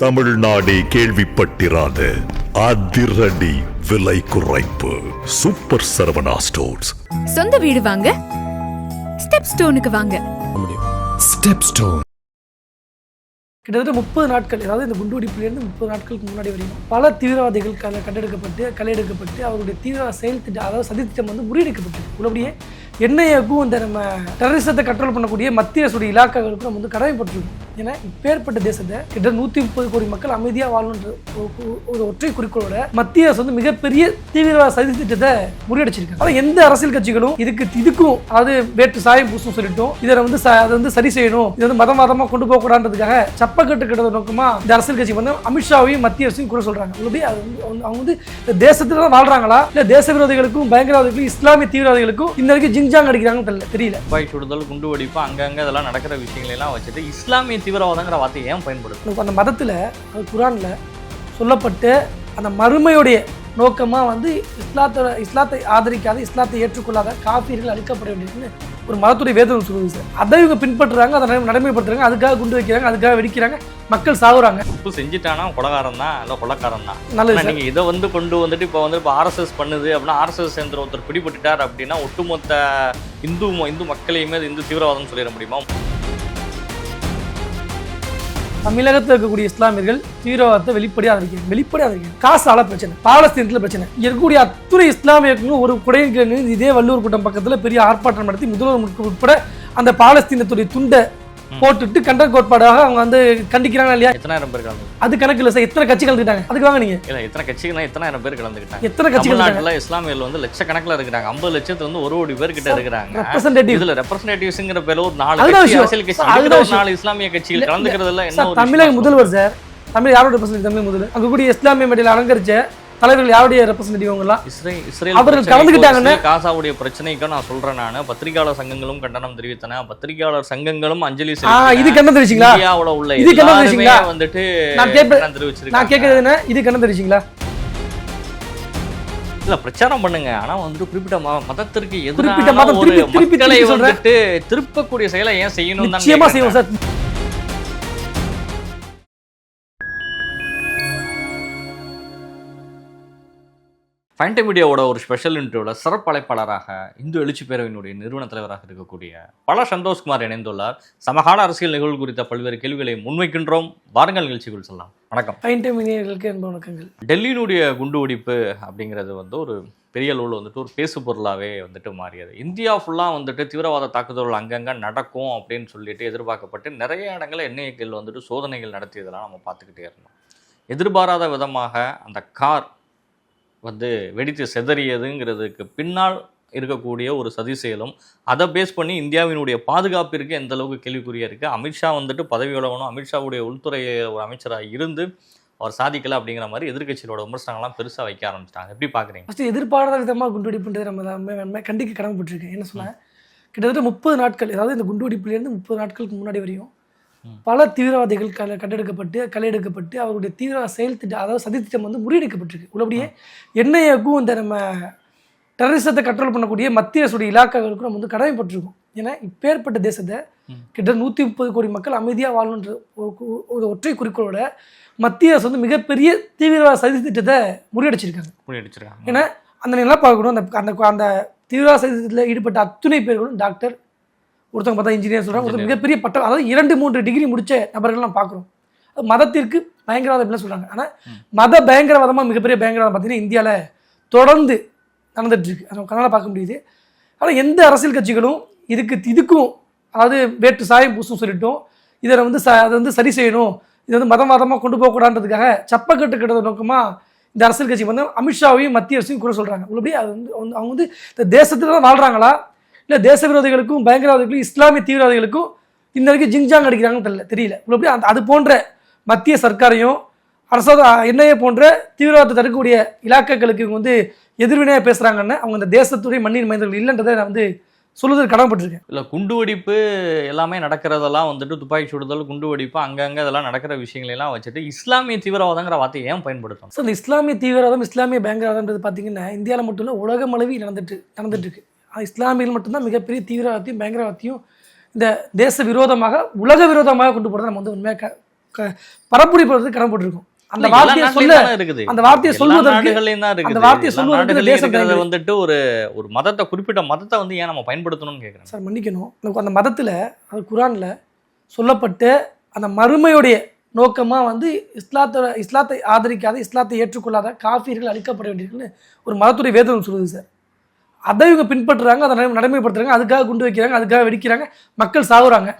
தமிழ்நாடே கேள்விப்பட்டிராத அதிரடி விலை குறைப்பு சூப்பர் சரவணா ஸ்டோர்ஸ். சொந்த வீடு வாங்க ஸ்டெப் ஸ்டோனுக்கு வாங்க. ஸ்டெப் ஸ்டோன் கிட்டத்தட்ட 30 நாட்கள், அதாவது இந்த குண்டுவெடிப்பிலிருந்து 30 நாட்களுக்கு முன்னாடி வரையும் பல தீவிரவாதிகள் கண்டெடுக்கப்பட்டு கலையெடுக்கப்பட்டு அவருடைய தீவிரவாத செயல் திட்டம், அதாவது சதித்திட்டம் முறியடிக்கப்பட்டது. உள்ளபடியே என்ஐஏக்கும் இந்த நம்ம டெரரிசத்தை கண்ட்ரோல் பண்ணக்கூடிய மத்திய அரசுடைய இலாக்காக்களுக்கும் நம்ம கடமைப்பட்டிருக்கோம். ஏன்னா இப்பேற்பட்ட தேசத்தை கிட்ட 130 கோடி மக்கள் அமைதியாக வாழணுன்ற ஒரு ஒற்றை குறிக்கோளோட மத்திய அரசு மிகப்பெரிய தீவிரவாத சதி திட்டத்தை முறியடிச்சிருக்காங்க. அதாவது எந்த அரசியல் கட்சிகளும் இதுக்கும் அதாவது வேற்று சாயம் பூசும் சொல்லிட்டோம், அதை சரி செய்யணும், இது மதமா கொண்டு போக கூடாதுக்காக சப்பக்கட்டு கிட்ட நோக்கமா இந்த அரசியல் கட்சி அமித்ஷாவையும் மத்திய அரசையும் கூட சொல்றாங்க. அவங்க இந்த தேசத்துல தான் வாழ்றாங்களா இல்ல தேச விரோதிகளுக்கும் பயங்கரவாதிகளுக்கும் இஸ்லாமிய தீவிரவாதிகளுக்கும் இந்த வரைக்கும் ஜிங்ஜாங் அடிக்கிறாங்கன்னு தெரியல. துப்பாக்கி சுடுதல், குண்டு வெடிப்பு, அங்கங்க இதெல்லாம் நடக்கிற விஷயங்கள் எல்லாம் வச்சுட்டு இஸ்லாமிய தீவிரவாதங்கிற வார்த்தையை ஏன் பயன்படுத்தும்? அந்த மதத்துல குரான்ல சொல்லப்பட்டு அந்த மறுமையுடைய நோக்கமா இஸ்லாத்தை ஆதரிக்காத, இஸ்லாத்தை ஏற்றுக்கொள்ளாத காபீர்கள் அழிக்கப்பட வேண்டியதுன்னு ஒரு மதத்துடைய வேதம் சொல்லுது சார். அதை இவங்க பின்பற்றுறாங்க, அதை நடைமுறைப்படுத்துறாங்க, அதுக்காக குண்டு வைக்கிறாங்க, அதுக்காக வெடிக்கிறாங்க, மக்கள் சாகுறாங்க. தப்பு செஞ்சுட்டானா கொலகாரம் தான், இல்லை கொள்ளக்காரன் தான். நல்லது. நீங்க இதை கொண்டு வந்துட்டு இப்போ ஆர்எஸ்எஸ் பண்ணுது அப்படின்னா, ஆர்எஸ்எஸ் சேர்ந்த ஒருத்தர் பிடிபட்டுட்டார் அப்படின்னா ஒட்டுமொத்த இந்து மக்களையுமே இந்து தீவிரவாதம் சொல்லிட முடியுமா? தமிழகத்தில் இருக்கக்கூடிய இஸ்லாமியர்கள் தீவிரவாதத்தை வெளிப்படையாக ஆதரிக்கிறாங்க. காசால பிரச்சனை, பாலஸ்தீனத்தில் பிரச்சனை, இருக்கக்கூடிய அத்துறை இஸ்லாமியர்களும் ஒரு குடைக்கு இதே வள்ளுவர் கூட்டம் பக்கத்தில் பெரிய ஆர்ப்பாட்டம் நடத்தி முதல்வர் உட்பட அந்த பாலஸ்தீனத்துடைய துண்டை போட்டுட்டு கண்டன கோட்பாடாக அவங்க கண்டிக்கிறாங்க இல்லையா? எத்தனாயிரம் பேர் கலந்து, அது கணக்கு இல்லை சார். எத்தனை கட்சி கலந்துட்டாங்க அதுக்கு வாங்க நீங்க? இல்லை, எத்தனை கட்சிகள் எத்தனாயிரம் பேர் கலந்துக்கிட்டாங்க? எத்தனை கட்சிகள்? தமிழ்நாட்டில் இஸ்லாமியர்கள் லட்சக்கணக்கில் இருக்கிறாங்க. 50 லட்சத்து 1 கோடி பேர் கிட்ட இருக்கிறாங்க. இதுல ரெப்ரசன்டேட்டிவ்ஸ்ங்கிற பேர்ல ஒரு 4 அரசியல் கட்சி, 4 இஸ்லாமிய கட்சிகள் கலந்துக்கிறதுல என்ன? தமிழக முதல்வர் சார், தமிழ் யாரோட ரெப்ரசன்டேட்டிவ்? தமிழ் முதல்வர் அங்க கூடிய இஸ்லாமிய மேடையில் அலங்கரிச்ச தலைவர்கள் யாருடைய ரெப்ரசன்டேட்டிவ்? இஸ்ரேல் அவர்கள் கலந்துக்கிட்டாங்கன்னா காசாவுடைய பிரச்சனைக்கு நான் சொல்றேன். நான் பத்திரிகையாளர் சங்கங்களும் கண்டனம் தெரிவித்தன, பத்திரிகையாளர் சங்கங்களும் அஞ்சலி இது கண்டனம் தெரிவிச்சீங்களா? இந்தியாவுல உள்ள இது கண்டனம் தெரிவிச்சீங்களா? வந்துட்டு நான் கேக்குறது என்ன, இது கண்டனம் தெரிவிச்சீங்களா? இல்ல, பிரச்சாரம் பண்ணுங்க, ஆனா குறிப்பிட்ட மதத்திற்கு குறிப்பிட்ட மதம் வந்துட்டு திருப்பக்கூடிய செயலை ஏன் செய்யணும்? நிச்சயமா செய்வோம் சார். ஃபைன் டைம் மீடியாவோட ஒரு ஸ்பெஷல் இன்டர்வியூவில் சிறப்பு அழைப்பாளராக இந்து எழுச்சி பேரவையினுடைய நிறுவன தலைவராக இருக்கக்கூடிய பல சந்தோஷ்குமார் இணைந்துள்ளார். சமகால அரசியல் நிகழ்வு குறித்த பல்வேறு கேள்விகளை முன்வைக்கின்றோம். வாருங்கள் நிகழ்ச்சிக்குள் சொல்லலாம். வணக்கம். ஃபைன் டைம் மீடியாவுக்கு அன்பு வணக்கங்கள். டெல்லியினுடைய குண்டு வெடிப்பு அப்படிங்கிறது ஒரு பெரிய அளவில் ஒரு பேசு பொருளாகவே மாறியது. இந்தியா ஃபுல்லாக தீவிரவாத தாக்குதல்கள் அங்கங்கே நடக்கும் அப்படின்னு சொல்லிட்டு எதிர்பார்க்கப்பட்டு நிறைய இடங்களில் என்ஐஏக்கள் சோதனைகள் நடத்தியதெல்லாம் நம்ம பார்த்துக்கிட்டே இருந்தோம். எதிர்பாராத விதமாக அந்த கார் வெடித்து செதறியதுங்கிறதுக்கு பின்னால் இருக்கக்கூடிய ஒரு சதி செயலும், அதை பேஸ் பண்ணி இந்தியாவினுடைய பாதுகாப்பிற்கு எந்த அளவுக்கு கேள்விக்குறியா இருக்குது. அமித்ஷா பதவி விலகணும், அமித்ஷாவுடைய உள்துறை ஒரு அமைச்சராக இருந்து அவர் சாதிக்கலை அப்படிங்கிற மாதிரி எதிர்கட்சிகளோட விமர்சனங்கள்லாம் பெருசாக வைக்க ஆரம்பிச்சிட்டாங்க. எப்படி பார்க்குறீங்க? ஃபஸ்ட்டு எதிர்பாராத விதமாக குண்டுவெடிப்புன்றது நம்ம கண்டிக்க கடமைப்பட்டிருக்கேன். என்ன சொன்னால், கிட்டத்தட்ட 30 நாட்கள், அதாவது இந்த குண்டுவெடிப்புலேருந்து 30 நாட்களுக்கு முன்னாடி வரையும் பல தீவிரவாதிகள் கண்டெடுக்கப்பட்டு கலையெடுக்கப்பட்டு அவருடைய தீவிரவாத செயல் திட்டம், அதாவது சதித்திட்டம் முறியடிக்கப்பட்டிருக்கு. உள்ளபடியே என்ஐஏக்கும் இந்த நம்ம டெரரிசத்தை கண்ட்ரோல் பண்ணக்கூடிய மத்திய அரசுடைய இலாக்காக்களுக்கும் நம்ம கடமைப்பட்டிருக்கோம். ஏன்னா இப்பேற்பட்ட தேசத்தை கிட்ட 130 கோடி மக்கள் அமைதியாக வாழணுன்ற ஒரு ஒற்றை குறிக்கோளோட மத்திய அரசு மிகப்பெரிய தீவிரவாத சதி திட்டத்தை முறியடிச்சிருக்காங்க. ஏன்னா அந்த நிலை பார்க்கணும், அந்த தீவிரவாத சதி திட்டத்தில் ஈடுபட்ட அத்துணை பேர்களும் டாக்டர், ஒருத்தவங்க பார்த்தா இன்ஜினியர் சொல்கிறாங்க, ஒருத்தர் மிகப்பெரிய பட்டம், அதாவது 2-3 டிகிரி முடித்த நபர்கள் நம்ம பார்க்குறோம். மதத்திற்கு பயங்கரவாதம் சொல்கிறாங்க. ஆனால் மத பயங்கரவாதமாக மிகப்பெரிய பயங்கரவாதம் பார்த்தீங்கன்னா இந்தியாவில் தொடர்ந்து நடந்துகிட்ருக்கு. அதை கண்ணால் பார்க்க முடியுது. ஆனால் எந்த அரசியல் கட்சிகளும் இதுக்கும் அதாவது வேற்று சாயம் பூசும் சொல்லிட்டோம், இதை அதை சரி செய்யணும், இது மதமாக கொண்டு போக கூடாதுக்காக சப்பக்கட்டு கிட்ட நோக்கமாக இந்த அரசியல் கட்சி அமித்ஷாவையும் மத்திய அரசையும் கூட சொல்கிறாங்க. உள்ளபடியே அவங்க இந்த தேசத்துல தான் வாழ்கிறாங்களா இல்லை தேச விரோதிகளுக்கும் பயங்கரவாதிகளுக்கும் இஸ்லாமிய தீவிரவாதிகளுக்கும் இந்த வரைக்கும் ஜிங்ஜாங் அடிக்கிறாங்கன்னு தெரியல. உள்ளபடி அது போன்ற மத்திய சர்க்காரையும் என்ஐஏ போன்ற தீவிரவாதத்தை தடுக்கக்கூடிய இலாக்காக்களுக்கு இவங்க எதிர்வினையாக பேசுகிறாங்கன்னு அவங்க இந்த தேசத்துடைய மண்ணின் மைந்தர்கள் இல்லைன்றதை நான் சொல்லுறது கடமைப்பட்டிருக்கேன். இல்லை, குண்டு வெடிப்பு எல்லாமே நடக்கிறதெல்லாம் துப்பாக்கி சுடுதல், குண்டு வெடிப்பு, அங்கங்கே இதெல்லாம் நடக்கிற விஷயங்களெல்லாம் வச்சுட்டு இஸ்லாமிய தீவிரவாதங்கிற வார்த்தையை ஏன் பயன்படுத்தும்? ஸோ இந்த இஸ்லாமிய தீவிரவாதம், இஸ்லாமிய பயங்கரவாதம்ன்றது பார்த்தீங்கன்னா இந்தியாவில் மட்டும் இல்லை, உலகம் அளவி நடந்துட்டு இருக்கு. இஸ்லாமியர்கள் மட்டும்தான் மிகப்பெரிய தீவிரவாதத்தையும் பயங்கரவாதத்தையும் இந்த தேச விரோதமாக, உலக விரோதமாக கொண்டு போகிறத நம்ம உண்மையாக பரப்புரைப்படுறதுக்கு கடமைப்பட்டிருக்கோம். அந்த இல்ல, எல்லா வார்த்தையை சொல்ல நாட்டிலயும் தானே இருக்குது. அந்த வார்த்தையை எல்லா சொல்வதற்கு நாடுகள்லயும் தான் இருக்குது. அந்த வார்த்தையை எல்லா சொல்வதற்கு நாடுகள்லயும் தேசம் இருக்கிறது தயங்குது. வந்துட்டு ஒரு மதத்தை, குறிப்பிட்ட மதத்தை வந்து ஏன் நம்ம பயன்படுத்தணும்னு கேட்குறேன். சார் மன்னிக்கணும், அந்த மதத்தில் அது குரானில் சொல்லப்பட்ட அந்த மறுமையுடைய நோக்கமாக வந்து இஸ்லாத்தை ஆதரிக்காத, இஸ்லாத்தை ஏற்றுக்கொள்ளாத காஃபிர்கள் அழிக்கப்பட வேண்டியிருக்குன்னு ஒரு மதத்துடைய வேதம் சொல்லுது சார். அதை இவங்க பின்பற்றுறாங்க, அதை நடைமுறைப்படுத்துறாங்க, அதுக்காக குண்டு வைக்கிறாங்க, அதுக்காக வெடிக்கிறாங்க, மக்கள் சாகுறாங்க.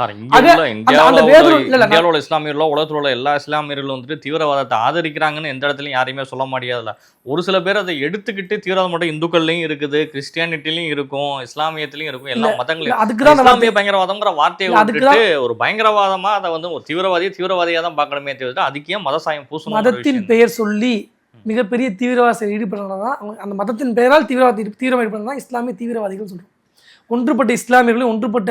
இந்தியாவில் இஸ்லாமியர்களோ உலகத்தில் உள்ள எல்லா இஸ்லாமியர்களும் வந்துட்டு தீவிரவாதத்தை ஆதரிக்கிறாங்கன்னு எந்த இடத்துலையும் யாரையுமே சொல்ல முடியாதுல்ல. ஒரு சில பேர் அதை எடுத்துக்கிட்டு தீவிரவாதம் மட்டும் இந்துக்கள்லையும் இருக்குது, கிறிஸ்டியானிட்டிலையும் இருக்கும், இஸ்லாமியத்திலையும் இருக்கும், எல்லா மதங்களையும். அதுக்குதான் இஸ்லாமிய பயங்கரவாதம்ங்கிற வார்த்தையை வந்துட்டு ஒரு பயங்கரவாதமா அதை வந்து ஒரு தீவிரவாதியா தான் பார்க்கணுமே தவிர அதுக்கே மதசாயம் பூசணும். மதத்தின் பெயர் சொல்லி மிகப்பெரிய தீவிரவாதத்தில் ஈடுபடுறதுனால தான் அவங்க அந்த மதத்தின் பெயரால் தீவிரவாதம் ஈடுபடுறது தான் இஸ்லாமிய தீவிரவாதிகள் சொல்கிறோம். ஒன்றுபட்ட இஸ்லாமியர்களும் ஒன்றுபட்ட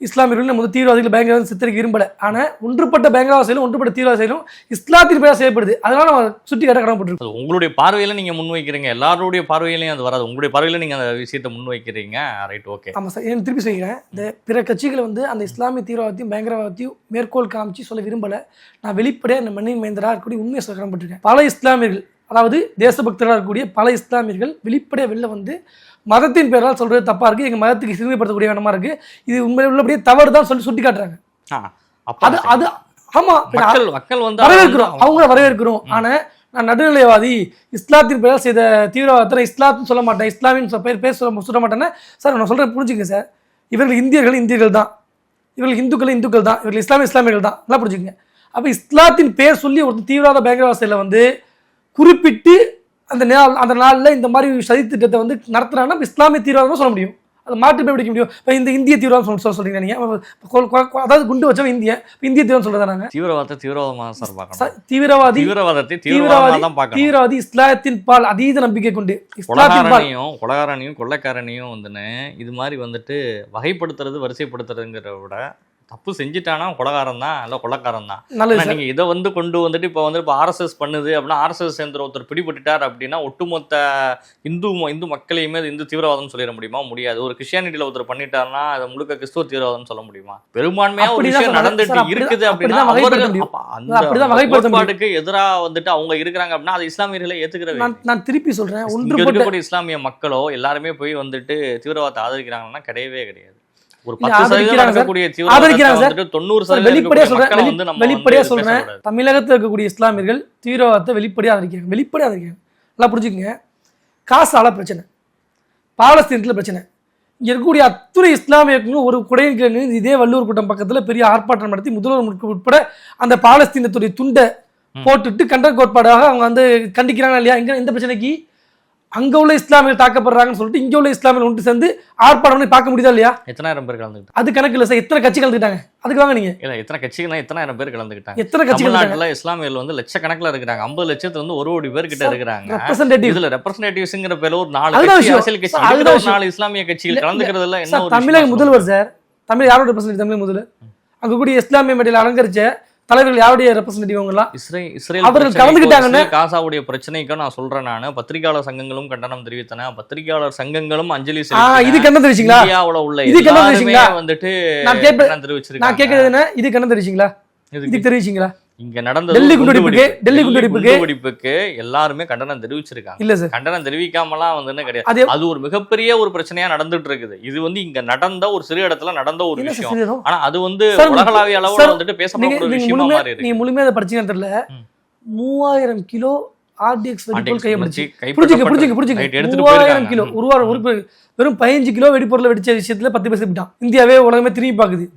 இஸ்லாமியர்களும் நம்ம தீவிரவாதிகள் பயங்கரவாதம் சித்தரிக்க விரும்பல. ஆனால் ஒன்றுபட்ட பயங்கரவாத செயலும் ஒன்றுபட்ட தீவிரவாத செயலும் இஸ்லாத்தின் பெயரால் செய்யப்படுது. அதனால நம்ம சுட்டி காட்ட கடமைப்பட்டிருக்கோம். உங்களுடைய பார்வையில நீங்க முன்வைக்கிறீங்க, எல்லாருடைய பார்வையிலையும் அது வராது, உங்களுடைய பார்வையில நீங்க அந்த விஷயத்தை முன்வைக்கிறீங்க. Right, okay. ஆமாம் சார், ஏன் திருப்பி சொல்லிக்கிறேன், இந்த பிற கட்சிகளை வந்து அந்த இஸ்லாமிய தீவிரவாதத்தையும் பயங்கரவாதத்தையும் மேற்கோள் காமிச்சு சொல்ல விரும்பலை. நான் வெளிப்படையாக இந்த மண்ணின் மைந்தராக இருக்கக்கூடிய உண்மையை சொல்ல கடமைப்பட்டிருக்கேன். பல இஸ்லாமியர்கள், அதாவது தேசபக்தராக இருக்கக்கூடிய பல இஸ்லாமியர்கள் வெளிப்படையாக வெளில வந்து மதத்தின் பேரால் சொல்றது தப்பா இருக்கு, எங்க மதத்துக்கு சிறுமைப்படுத்தக்கூடிய வேணமா இருக்கு, இது உண்மையில உள்ளபடியே தவறு தான் சொல்லி சுட்டி காட்டுறாங்க. அது அது ஆமா, மக்கள் வந்து வரவேற்கிறோம், அவங்க வரவேற்கிறோம். ஆனா நான் நடுநிலைவாதி, இஸ்லாத்தின் பெயரால் செய்த தீவிரவாதத்தை இஸ்லாத்துன்னு சொல்ல மாட்டேன், இஸ்லாமின் பேர் சொல்ல மாட்டேன்னா சார் நான் சொல்றேன் புரிஞ்சுங்க சார். இவர்கள் இந்தியர்கள் தான், இவர்கள் இந்துக்கள் தான், இவர்கள் இஸ்லாமியர்கள் தான், நல்லா புரிஞ்சுக்கங்க. அப்ப இஸ்லாத்தின் பேர் சொல்லி ஒரு தீவிரவாத பயங்கரவாத செயலை வந்து குறிப்பிட்டு அந்த நாளில் இந்த மாதிரி சதி திட்டத்தை வந்து நடத்துறாங்கன்னா இஸ்லாமிய தீவிரவாதம் சொல்ல முடியும். அதை மாற்றி போய் பிடிக்க முடியும். இப்போ இந்த இந்திய தீவிரவாதம் சொல்றீங்க நீங்க, அதாவது குண்டு வச்சவன் இந்திய தீவிரவாதம் சொல்றதா? நாங்க தீவிரவாதமாக சார் பார்க்கணும். தீவிரவாதி இஸ்லாத்தின் பால் அதீத நம்பிக்கை கொண்டு கொலகாரனையும் கொள்ளைக்காரனையும் வந்து இது மாதிரி வந்துட்டு வகைப்படுத்துறது, வரிசைப்படுத்துறதுங்கிற விட தப்பு செஞ்சுட்டானா கொலகாரம் தான், இல்லை கொள்ளக்காரன் தான். நீங்க இதை வந்து கொண்டு வந்துட்டு இப்போ ஆர்எஸ்எஸ் பண்ணுது அப்படின்னா, ஆர்எஸ்எஸ் சேர்ந்த ஒருத்தர் பிடிபட்டுட்டார் அப்படின்னா ஒட்டுமொத்த இந்து மக்களையுமே இந்து தீவிரவாதம் சொல்லிட முடியுமா? முடியாது. ஒரு கிறிஸ்டியானிட்டியில ஒருத்தர் பண்ணிட்டாருன்னா அதை முழுக்க கிறிஸ்துவ தீவிரவாதம் சொல்ல முடியுமா? பெரும்பான்மையா ஒரு விஷயம் நடந்துட்டு இருக்குது அப்படின்னா அவர்களுக்கு எதிராக வந்துட்டு அவங்க இருக்கிறாங்க அப்படின்னா அது இஸ்லாமியர்களை ஏத்துக்கிறது. நான் திருப்பி சொல்றேன், இருக்கக்கூடிய இஸ்லாமிய மக்களோ எல்லாருமே போய் வந்துட்டு தீவிரவாதத்தை ஆதரிக்கிறாங்கன்னா கிடையவே கிடையாது. ஒரு 10% நடக்கக்கூடிய வெளிப்படையா சொல்றேன், தமிழகத்தில் இருக்கக்கூடிய இஸ்லாமியர்கள் தீவிரவாதத்தை வெளிப்படையா ஆதரிக்கிறாங்க. நல்லா புரிஞ்சுக்கங்க. காசால பிரச்சனை, பாலஸ்தீனத்துல பிரச்சனை, இங்க இருக்கக்கூடிய அத்துறை இஸ்லாமியர்களும் ஒரு குடையில இதே வள்ளுவர் கூட்டம் பக்கத்துல பெரிய ஆர்ப்பாட்டம் நடத்தி முதல்வர் உட்பட அந்த பாலஸ்தீனத்துடைய துண்டை போட்டுட்டு கண்ட கோட்பாடாக அவங்க வந்து கண்டிக்கிறாங்க இல்லையா? இங்க இந்த பிரச்சனைக்கு அங்க உள்ள இஸ்லாமியர்கள் தாக்கப்படுறாங்கன்னு சொல்லிட்டு இங்க உள்ள இஸ்லாமியர்கள் ஒன்று சேர்ந்து ஆர்ப்பாட்டம் பார்க்க முடியுதா இல்லையா? எத்தனாயிரம் பேர் கலந்துக்கிட்டாங்க? அது கணக்கு இல்லை சார், எத்தனை கட்சி கலந்துக்கிட்டாங்க அதுக்கு வாங்க நீங்க. இல்ல எத்தனை கட்சிகள், எத்தனாயிரம் பேர் கலந்துக்கிட்டாங்க? எத்தனை கட்சி? தமிழ்நாட்டுல இஸ்லாமியர்கள் வந்து லட்சக்கணக்கில் இருக்கிறாங்க. 50 லட்சத்து வந்து 1 கோடி பேர் கிட்ட இருக்கிறாங்க. இதுல ரெப்ரசன்டேட்டிவ்ஸ்ங்கிற பேர்ல ஒரு 4 அரசியல் கட்சி, 4 இஸ்லாமிய கட்சிகள் கலந்துக்கிறதுல என்ன? தமிழக முதல்வர் சார், தமிழ் யாரோட ரெப்ரசன்டேட்டிவ்? தமிழ் முதல்வர். அங்க கூடிய இஸ்லாமிய மேடையில் அலங்கரிச்ச தலைவர்கள் யாருடைய ரெப்ரசன்டேட்டிவ்? அவங்கலாம் இஸ்ரேல் அவர்கள் கலந்துக்கிட்டாங்க. காசாவுடைய பிரச்சனைக்கு நான் சொல்றேன், நான் பத்திரிகையாளர் சங்கங்களும் கண்டனம் தெரிவித்தன, பத்திரிகையாளர் சங்கங்களும் அஞ்சலி செலுத்தின. இது கண்டனம் தெரிவிச்சீங்களா? இந்தியாவுல உள்ள இது கண்டனம் தெரிவிச்சீங்களா? வந்துட்டு நான் தெரிவிச்சிருக்கேன். நான் கேக்குறது என்ன, இது கண்டனம் தெரிவிச்சீங்களா? இது தெரிவிச்சீங்களா? இங்க நடந்த டெல்லி குண்டுவெடிப்புக்கு எல்லாருமே கண்டனம் தெரிவிச்சிருக்காங்க. இல்ல சார், கண்டனம் தெரிவிக்காமலாம் வந்து கிடையாது. அது ஒரு மிகப்பெரிய ஒரு பிரச்சனையா நடந்துட்டு இருக்குது. இது வந்து இங்க நடந்த ஒரு சிறு இடத்துல நடந்த ஒரு விஷயம். ஆனா அது வந்து உலகளாவிய அளவுல வந்துட்டு பேசப்படுற ஒரு விஷயமா மாறி இருக்கு. நீங்க முழுமையா படிச்சீங்கன்னு தெரியல. 3000 கிலோ ஆர்டிஎக்ஸ் வெடிபொருள் கையப்படுச்சு. புரிஞ்சுங்க 3000 கிலோ வெறும் 15 கிலோ வெடிபொருளை வெடிச்ச விஷயத்துல 10 பேர் செத்துட்டான். இந்தியாவே உலகமே திரும்பி பாக்குது.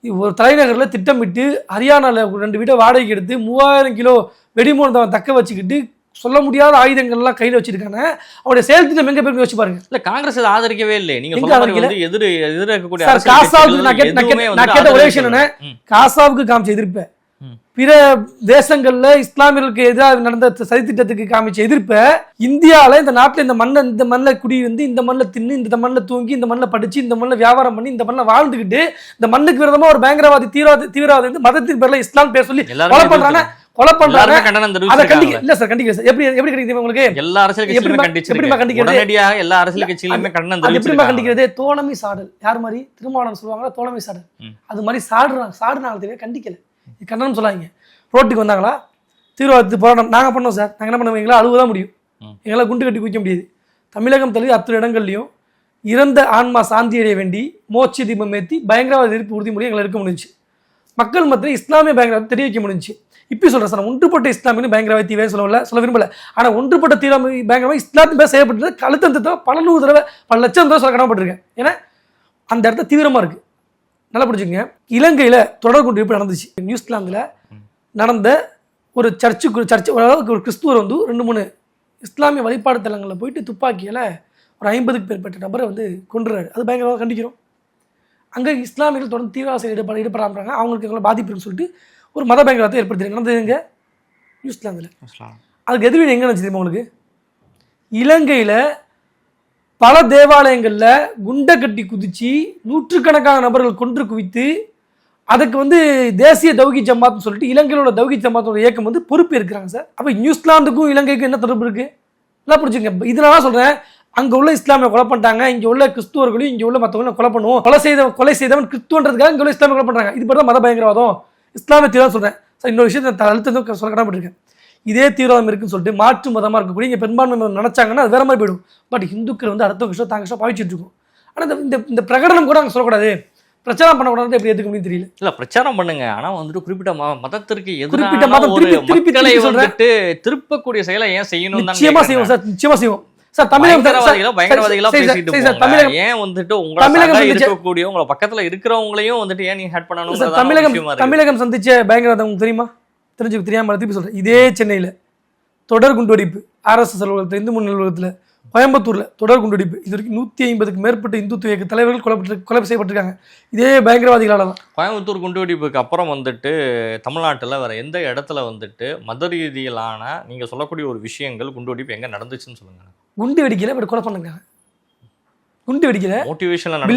ஒரு தலைநகரில் திட்டமிட்டு ஹரியானாவில் 2 வீட்டை வாடகைக்கு எடுத்து 3000 கிலோ வெடிமூலத்தை தக்க வச்சுக்கிட்டு சொல்ல முடியாத ஆயுதங்கள்லாம் கையில் வச்சிருக்காங்க. அவருடைய செயல் திட்டம் எங்க பேருக்கு யோசிச்சு பாருங்க. இல்ல காங்கிரஸ் அதை ஆதரிக்கவே இல்லை. நீங்க எதிர்க்கக்கூடிய காசாவுக்கு நான் கேட்ட ஒரே விஷயம் என்ன, காசாவுக்கு காமிச்ச எதிர்ப்ப, பிற தேசங்கள்ல இஸ்லாமியர்களுக்கு எதிராக நடந்த சதித்திட்டத்துக்கு காமிச்ச எதிர்ப்ப இந்தியாவில இந்த நாட்டில் இந்த மண்ணில் குடி வந்து இந்த மண்ணில் தின்னு, இந்த மண்ணில் தூங்கி, இந்த மண்ணில் படிச்சு, இந்த மண்ணில் வியாபாரம் பண்ணி, இந்த மண்ணில் வாழ்ந்துகிட்டு இந்த மண்ணுக்கு விரோதமா ஒரு பயங்கரவாதி தீவிரவாதி வந்து மதத்தின் பேர்ல இஸ்லாம் பேர் சொல்லி கொலை பண்றாங்க. இல்ல சார், கண்டிக்கல சார். எப்படி கண்டிக்கிறது உங்களுக்கு? எல்லா அரசியல் கட்சிகளுமே கண்டிச்சிருக்காங்க. எல்லா அரசியல் கட்சிகளுமே கண்டனம் தெரிவிச்சிருக்காங்க. கண்டிக்கிறது தோழமை சாடல். யார் மாதிரி திருமாவளவன் சொல்லுவாங்க, தோழமை சாடல். அது மாதிரி சாடுறாங்க. கண்டிக்கல. இது கண்டனம் சொல்லாதீங்க. ரோட்டுக்கு வந்தாங்களா, தீவிரவாதத்துக்கு போராட்டம் நாங்கள் பண்ணோம் சார், நாங்கள் என்ன பண்ணுவோம், எங்களால் அழுவதான் முடியும், எங்களால் குண்டு கட்டி குவிக்க முடியாது. தமிழகம் தள்ளி அத்தனை இடங்கள்லையும் இறந்த ஆன்மா சாந்தி அடைய வேண்டி மோட்ச தீபம் ஏற்றி பயங்கரவாத எதிர்ப்பு உறுதிமொழி எங்களை இருக்க முடிஞ்சு. மக்கள் மத்தியில் இஸ்லாமிய பயங்கரவாதத்தை தெரிய வைக்க முடிஞ்சு. இப்போ சொல்கிறேன் சார், ஒன்றுபட்ட இஸ்லாமின்னு பயங்கரவாதி தீவிர சொல்ல விரும்பல. ஆனால் ஒன்றுபட்ட தீவிரவாதி பயங்கரவாதி இஸ்லாத்தின் பேர் செய்யப்பட்டது கழுத்தத்தை பல நூறு தடவை பல லட்சம் தடவை சொல்ல கடமைப்பட்டிருக்கேன். ஏன்னா அந்த இடத்த தீவிரமாக இருக்குது. நல்லா பிடிச்சிங்க. இலங்கையில் தொடர் குண்டுவெடிப்பு நடந்துச்சு. நியூசிலாந்தில் நடந்த ஒரு சர்ச்சு ஒரு கிறிஸ்துவர் வந்து 2-3 இஸ்லாமிய வழிபாடு தலங்களில் போயிட்டு துப்பாக்கியில் ஒரு 50க்கு மேற்பட்ட நபரை வந்து கொண்டுறாரு. அது பயங்கரமாக கண்டிக்கிறோம். அங்கே இஸ்லாமியர்கள் தொடர்ந்து தீவிரவாத ஈடுபடுறாங்க, அவங்களுக்கு எங்களை பாதிப்பு இருக்குன்னு சொல்லிட்டு ஒரு மத பயங்கரவாதத்தை ஏற்படுத்திருக்கு. நடந்ததுங்க நியூசிலாந்தில். அதுக்கு எதிர்வினை எங்கே நினச்சி தெரியுமா உங்களுக்கு? இலங்கையில் பல தேவாலயங்களில் குண்டை கட்டி குதிச்சு நூற்றுக்கணக்கான நபர்கள் கொன்று குவித்து அதுக்கு வந்து தேசிய தௌகி ஜமாத்னு சொல்லிட்டு இலங்கையோட தௌகி ஜமாத்தோட இயக்கம் வந்து பொறுப்பு இருக்கிறாங்க சார். அப்போ நியூசிலாந்துக்கும் இலங்கைக்கும் என்ன தொடர்பு இருக்குது? நல்லா பிடிச்சிங்க. இதனால சொல்கிறேன், அங்கே உள்ள இஸ்லாமிய கொலை பண்ணிட்டாங்க, இங்கே உள்ள கிறிஸ்துவர்களையும் இங்கே உள்ள மற்றவங்களும் கொலை பண்ணுவோம், கொலை செய்தவன் கிறிஸ்துவன்றதுக்காக இங்கே உள்ள இஸ்லாமிய கொலை பண்ணுறாங்க. இது மட்டும் மத பயங்கரவாதம், இஸ்லாமிய தீவிரம் சொல்கிறேன் சார். இன்னொரு விஷயத்தை அழுத்தம் சொல்ல கடமைப்பட்டிருக்கேன். இதே தீவிரவாதம் இருக்குன்னு சொல்லிட்டு மாற்று மதமாக இருக்கக்கூடிய இங்கே பெரும்பான்மை நினைச்சாங்கன்னா அது வேற மாதிரி போயிடும். பட் இந்துக்கள் வந்து அடுத்த விஷயம் தாங்க விஷயம் பாவிச்சுட்டு இருக்கும். ஆனால் இந்த பிரகடனம் கூட அங்கே சொல்லக்கூடாது, பிரச்சாரம் பண்ணக்கூடாது, எப்படி ஏற்றுக்க முடியும் தெரியல. இல்ல பிரச்சாரம் பண்ணுங்க, ஆனா வந்துட்டு குறிப்பிட்ட மதத்திற்கு குறிப்பிட்ட மதம் வந்துட்டு திருப்பக்கூடிய செயலை ஏன் செய்யணும்? நிச்சயமா செய்வோம் சார், நிச்சயமா செய்வோம் சார். பயங்கரவாதிகளா பேசிட்டு ஏன் வந்துட்டு உங்களை இருக்கக்கூடிய உங்களை பக்கத்துல இருக்கிறவங்களையும் வந்துட்டு ஏன் நீ ஹேட் பண்ணணும்? தமிழகம் சந்திச்ச பயங்கரவாதம் தெரியுமா? தெரியாம திருப்பி சொல்றேன். இதே சென்னையில தொடர் குண்டுவெடிப்பு, RSS அலுவலகத்தில், இந்து முன்னணி அலுவலகத்தில், கோயம்புத்தூர்ல தொடர் குண்டுவெடிப்பு. இது வரைக்கும் 150க்கு மேற்பட்ட இந்துத்துவ இயக்க தலைவர்கள் கொலை செய்யப்பட்டிருக்காங்க இதே பயங்கரவாதிகளால தான். கோயம்புத்தூர் குண்டுவெடிப்புக்கு அப்புறம் வந்துட்டு தமிழ்நாட்டில் வேற எந்த இடத்துல வந்துட்டு மத ரீதியிலான நீங்க சொல்லக்கூடிய ஒரு விஷயங்கள் குண்டுவெடிப்பு எங்க நடந்துச்சுன்னு சொல்லுங்க. குண்டு வெடிக்கல, பட் கொலை பண்ணாங்க. குண்டு வெடிக்கல, மோட்டிவேஷனல்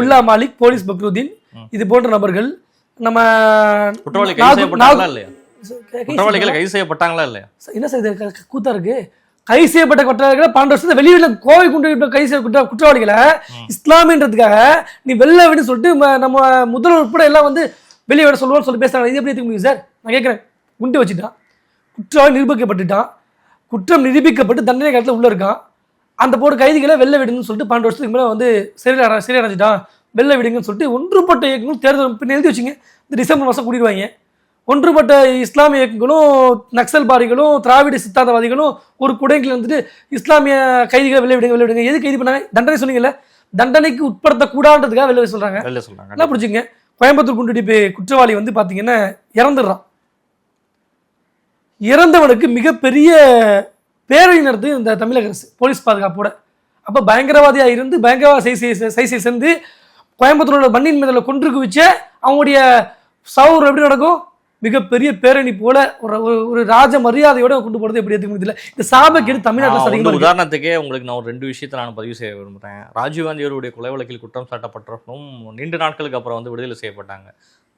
புல்லா மாலிக், போலீஸ் பக்ருதீன், இது போன்ற நபர்கள் நம்ம குற்றவாளிகள் கைது செய்யப்பட்டாங்களா இல்லையா? என்ன சார் கூத்தா இருக்கு? கைது செய்யப்பட்ட குற்றவாளிகளை 12 வருஷத்துல வெளியில் கோவை குண்டு கைது செய்யப்பட்ட குற்றவாளிகளை இஸ்லாமியன்றதுக்காக நீ வெளில விட சொல்லிட்டு நம்ம முதல்வர் உட்பட எல்லாம் வந்து வெளியே விட சொல்லுவோம்னு சொல்லி பேசுறாங்க. இது எப்படி எடுத்துக்க முடியும் சார்? நான் கேட்குறேன். குண்டு வச்சுட்டான், குற்றவாளி நிரூபிக்கப்பட்டுட்டான், குற்றம் நிரூபிக்கப்பட்டு தண்டனை காலத்தில் உள்ள இருக்கான். அந்த போட்டு கைதிகளை வெளில விடுங்கன்னு சொல்லிட்டு 12 வருஷத்துக்கு மேலே வந்து சிறை அடைஞ்சிட்டான், வெளில விடுங்கன்னு சொல்லிட்டு ஒன்றுபட்ட இயக்கங்களும் தேர்தல் பின் எழுதி வச்சுங்க. இந்த டிசம்பர் மாதம் கூட்டிடுவாங்க. ஒன்றுபட்ட இஸ்லாமிய இயக்கங்களும் நக்சல்பாரிகளும் திராவிட சித்தாந்தவாதிகளும் ஒரு குடைகள் வந்துட்டு இஸ்லாமிய கைதிகளை வெளில விடுங்க. எது கைது பண்ணாங்க? தண்டனை சொன்னீங்கல்ல, தண்டனைக்கு உட்படுத்தக்கூடாதுன்றதுக்காக வெளில சொல்றாங்க. என்ன பிடிச்சிங்க? கோயம்புத்தூர் குண்டுவெடிப்பு குற்றவாளி வந்து பார்த்தீங்கன்னா இறந்துடுறான். இறந்தவனுக்கு மிகப்பெரிய பேரணி நடத்து இந்த தமிழக அரசு போலீஸ் பாதுகாப்போட. அப்போ பயங்கரவாதியாக இருந்து பயங்கரவாத சைஸை சேர்ந்து கோயம்புத்தூரோட மண்ணின் மீதில் கொன்று குவிச்ச அவங்களுடைய சவுர் எப்படி நடக்கும்? மிகப்பெரிய பேரணி போல ஒரு ராஜ மரியாதையோட கொண்டு போறது எப்படி ஏற்றுக்க முடியல. இந்த சாபக்கேடு தமிழ்நாட்டில் உதாரணத்துக்கே உங்களுக்கு நான் ஒரு 2 விஷயத்தை நான் பதிவு செய்ய விரும்புகிறேன். ராஜீவ்காந்தி அவருடைய கொலை வழக்கில் குற்றம் சாட்டப்பட்டவர்களும் நீண்ட நாட்களுக்கு அப்புறம் வந்து விடுதலை செய்யப்பட்டாங்க.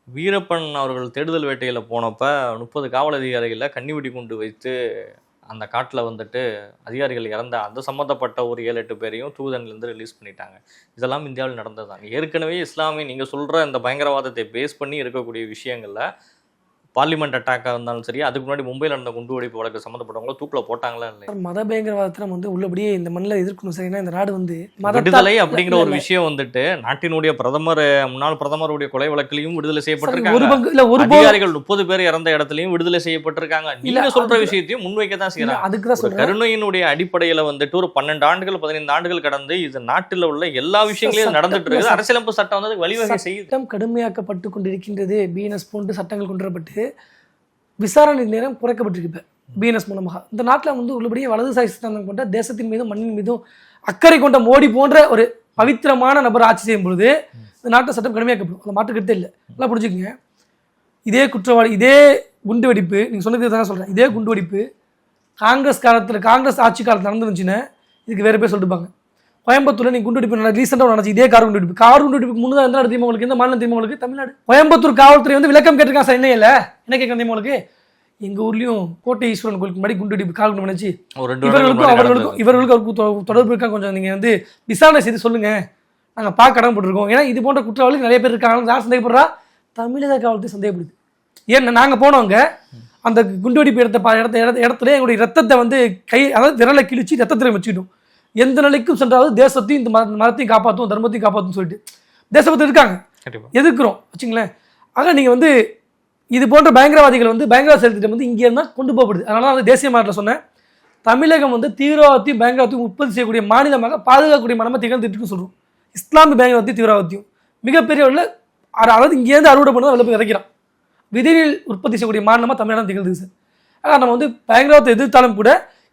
வீரப்பன் அவர்கள் தேடுதல் வேட்டையில் போனப்ப 30 காவல் அதிகாரிகளை கன்னிவெடி கொண்டு வைத்து அந்த காட்டில் வந்துட்டு அதிகாரிகள் இறந்த அந்த சம்மந்தப்பட்ட ஒரு 7-8 பேரையும் தூதன்லேருந்து ரிலீஸ் பண்ணிட்டாங்க. இதெல்லாம் இந்தியாவில் நடந்தது தான். ஏற்கனவே இஸ்லாமிய நீங்கள் சொல்கிற இந்த பயங்கரவாதத்தை பேஸ் பண்ணி இருக்கக்கூடிய விஷயங்களில் பார்லிமெண்ட் அட்டாக்காக இருந்தாலும் சரி, அதுக்கு முன்னாடி மும்பையில் நடந்த குண்டுவெடிப்பு வழக்கு சம்மந்தப்பட்டவங்கள தூக்கில் போட்டாங்களா இல்லை? மத பயங்கரவாதத்தை நம்ம வந்து உள்ளபடியே இந்த மண்ணில் எதிர்க்கணும். சரினா இந்த நாடு வந்து விடுதலை அப்படிங்கிற ஒரு விஷயம் வந்துட்டு நாட்டினுடைய முன்னாள் பிரதமருடைய கொலை வழக்கிலையும் விடுதலை செய்யப்பட்டிருக்காங்க. அதிகாரிகள் 30 பேர் இறந்த இடத்துலையும் விடுதலை செய்யப்பட்டிருக்காங்க. நீங்க சொல்ற விஷயத்தையும் முன்வைக்க தான் செய்யறாங்க. அதுக்குதான் சொல்றேன், கருணையினுடைய அடிப்படையில வந்துட்டு ஒரு 12 ஆண்டுகள் 15 ஆண்டுகள் கடந்து இது நாட்டில் உள்ள எல்லா விஷயங்களையும் நடந்துட்டு இருக்குது. அரசியலமைப்பு சட்டம் வந்து வழிவகை செய்யுது. கடுமையாக்கப்பட்டு கொண்டிருக்கின்றது. BNS போன்று சட்டங்கள் கொண்டு வரப்பட்டு விசாரணை நேரம் குறைக்கப்பட்டிருக்கு. இப்போ BNS மூலமாக இந்த நாட்டில் வந்து உள்ளபடியே வலதுசாரி சித்தாந்தம் கொண்ட தேசத்தின் மீதும் மண்ணின் மீதும் அக்கறை கொண்ட மோடி போன்ற ஒரு பவித்திரமான நபர் ஆட்சி செய்யும் பொழுது இந்த நாட்டில் சட்டம் கடுமையாக்கப்படும். அந்த மாற்றுக்கருத்தே இல்லை. நல்லா புரிஞ்சுக்கங்க. இதே குற்றவாளி, இதே குண்டு வெடிப்பு, நீங்கள் சொன்னது தான் சொல்கிறேன், இதே குண்டு வெடிப்பு காங்கிரஸ் ஆட்சி காலத்தில் நடந்துருந்துச்சுன்னா இதுக்கு வேறு பேர் சொல்லிட்டுப்பாங்க. கோயம்புத்தூரில் நீங்கள் குண்டு வெடிப்பு ரீசெண்டாக நடந்துச்சு. இதே கார் குண்டு வெடிப்புக்கு முன்னதாக எந்த தெரியுமா உங்களுக்கு? எந்த மாநிலம் தெரியுமா உங்களுக்கு? தமிழ்நாடு. கோயம்புத்தூர் காவல்துறை வந்து விளக்கம் கேட்டிருக்காங்க சார். என்ன இல்லை என்ன கேட்க தெரியுமா உங்களுக்கு? எங்கள் ஊர்லேயும் கோட்டை ஈஸ்வரன் கோயிலுக்கு முன்னாடி குண்டு வெடிப்பு கால் குண்டு பண்ணிச்சு. இவர்களுக்கும் அவருக்கு தொடர்பு இருக்கா? கொஞ்சம் நீங்கள் வந்து விசாரணை செய்து சொல்லுங்கள், நாங்கள் பார்க்க கடமைப்பட்டிருக்கோம். ஏன்னா இது போன்ற குற்றவாளிகள் நிறைய பேர் இருக்காங்க. யார் சந்தேகப்படுறா? தமிழக காவல்துறை சந்தேகப்படுது. ஏன்னா நாங்கள் போனவங்க அந்த குண்டுவெடிப்பு இடத்துல எங்களுடைய ரத்தத்தை வந்து அதாவது விரலை கிழிச்சு ரத்தத்தில் வச்சுக்கிட்டோம். எந்த நிலைக்கும் சென்றாவது தேசத்தையும் இந்த மதத்தையும் காப்பாற்றும், தர்மத்தையும் காப்பாற்றும் சொல்லிட்டு தேசபக்தர் இருக்காங்க, எதிர்க்கிறோம் வச்சுங்களேன். ஆக நீங்கள் வந்து இது போன்ற பயங்கரவாதிகள் வந்து பயங்கரவாத செயல்திட்டம் வந்து இங்கே இருந்தால் கொண்டு போகப்படுது. அதனால தான் வந்து தேசிய மாநாட்டில் சொன்னேன், தமிழகம் வந்து தீவிரவாதத்தையும் பயங்கரவாதத்தையும் உற்பத்தி செய்யக்கூடிய மாநிலமாக பாதுகாக்கக்கூடிய மனமாக திகழ்ந்துட்டு சொல்கிறோம். இஸ்லாமிய பயங்கரவாதத்தையும் தீவிரவாதத்தையும் மிகப்பெரிய உள்ள அதாவது இங்கேருந்து அறுவடை பண்ண வெளில போய் இறக்கிறான். விதையில் உற்பத்தி செய்யக்கூடிய மாநிலமாக தமிழ்நாடு திகழ்ந்துது சார். ஆனால் நம்ம வந்து பயங்கரவாதத்தை எதிர்த்தாலும் கூட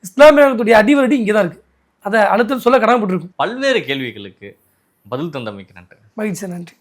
இஸ்லாமியர்களுடைய அடிவரடி இங்கே தான் இருக்குது. அதை அடுத்து சொல்ல கடமைப்பட்டிருக்கும். பல்வேறு கேள்விகளுக்கு பதில் தந்தமைக்கு நன்றி. மகிழ்ச்சி, நன்றி.